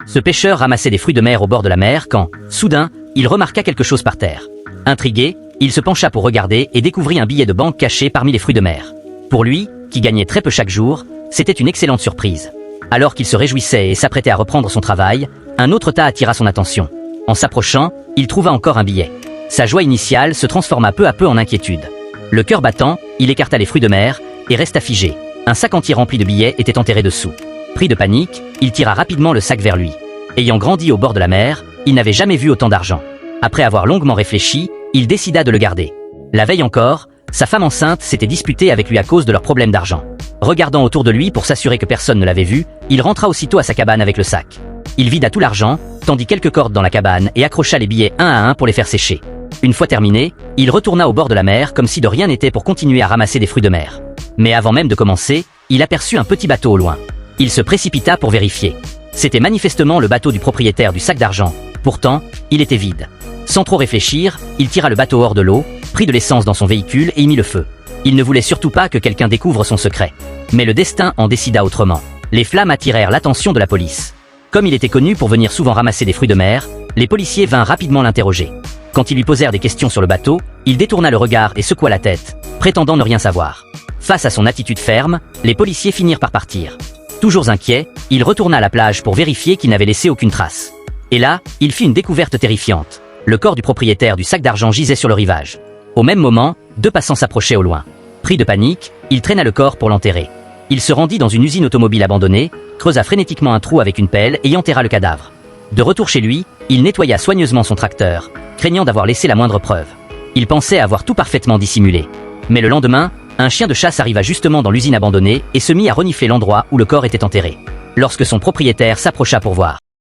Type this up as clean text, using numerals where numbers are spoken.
Ce pêcheur ramassait des fruits de mer au bord de la mer quand, soudain, il remarqua quelque chose par terre. Intrigué, il se pencha pour regarder et découvrit un billet de banque caché parmi les fruits de mer. Pour lui, qui gagnait très peu chaque jour, c'était une excellente surprise. Alors qu'il se réjouissait et s'apprêtait à reprendre son travail, un autre tas attira son attention. En s'approchant, il trouva encore un billet. Sa joie initiale se transforma peu à peu en inquiétude. Le cœur battant, il écarta les fruits de mer et resta figé. Un sac entier rempli de billets était enterré dessous. Pris de panique, il tira rapidement le sac vers lui. Ayant grandi au bord de la mer, il n'avait jamais vu autant d'argent. Après avoir longuement réfléchi, il décida de le garder. La veille encore, sa femme enceinte s'était disputée avec lui à cause de leurs problèmes d'argent. Regardant autour de lui pour s'assurer que personne ne l'avait vu, il rentra aussitôt à sa cabane avec le sac. Il vida tout l'argent, tendit quelques cordes dans la cabane et accrocha les billets un à un pour les faire sécher. Une fois terminé, il retourna au bord de la mer comme si de rien n'était pour continuer à ramasser des fruits de mer. Mais avant même de commencer, il aperçut un petit bateau au loin. Il se précipita pour vérifier. C'était manifestement le bateau du propriétaire du sac d'argent. Pourtant, il était vide. Sans trop réfléchir, il tira le bateau hors de l'eau, prit de l'essence dans son véhicule et y mit le feu. Il ne voulait surtout pas que quelqu'un découvre son secret. Mais le destin en décida autrement. Les flammes attirèrent l'attention de la police. Comme il était connu pour venir souvent ramasser des fruits de mer, les policiers vinrent rapidement l'interroger. Quand ils lui posèrent des questions sur le bateau, il détourna le regard et secoua la tête, prétendant ne rien savoir. Face à son attitude ferme, les policiers finirent par partir. Toujours inquiet, il retourna à la plage pour vérifier qu'il n'avait laissé aucune trace. Et là, il fit une découverte terrifiante. Le corps du propriétaire du sac d'argent gisait sur le rivage. Au même moment, deux passants s'approchaient au loin. Pris de panique, il traîna le corps pour l'enterrer. Il se rendit dans une usine automobile abandonnée, creusa frénétiquement un trou avec une pelle et y enterra le cadavre. De retour chez lui, il nettoya soigneusement son tracteur, craignant d'avoir laissé la moindre preuve. Il pensait avoir tout parfaitement dissimulé. Mais le lendemain, un chien de chasse arriva justement dans l'usine abandonnée et se mit à renifler l'endroit où le corps était enterré. Lorsque son propriétaire s'approcha pour voir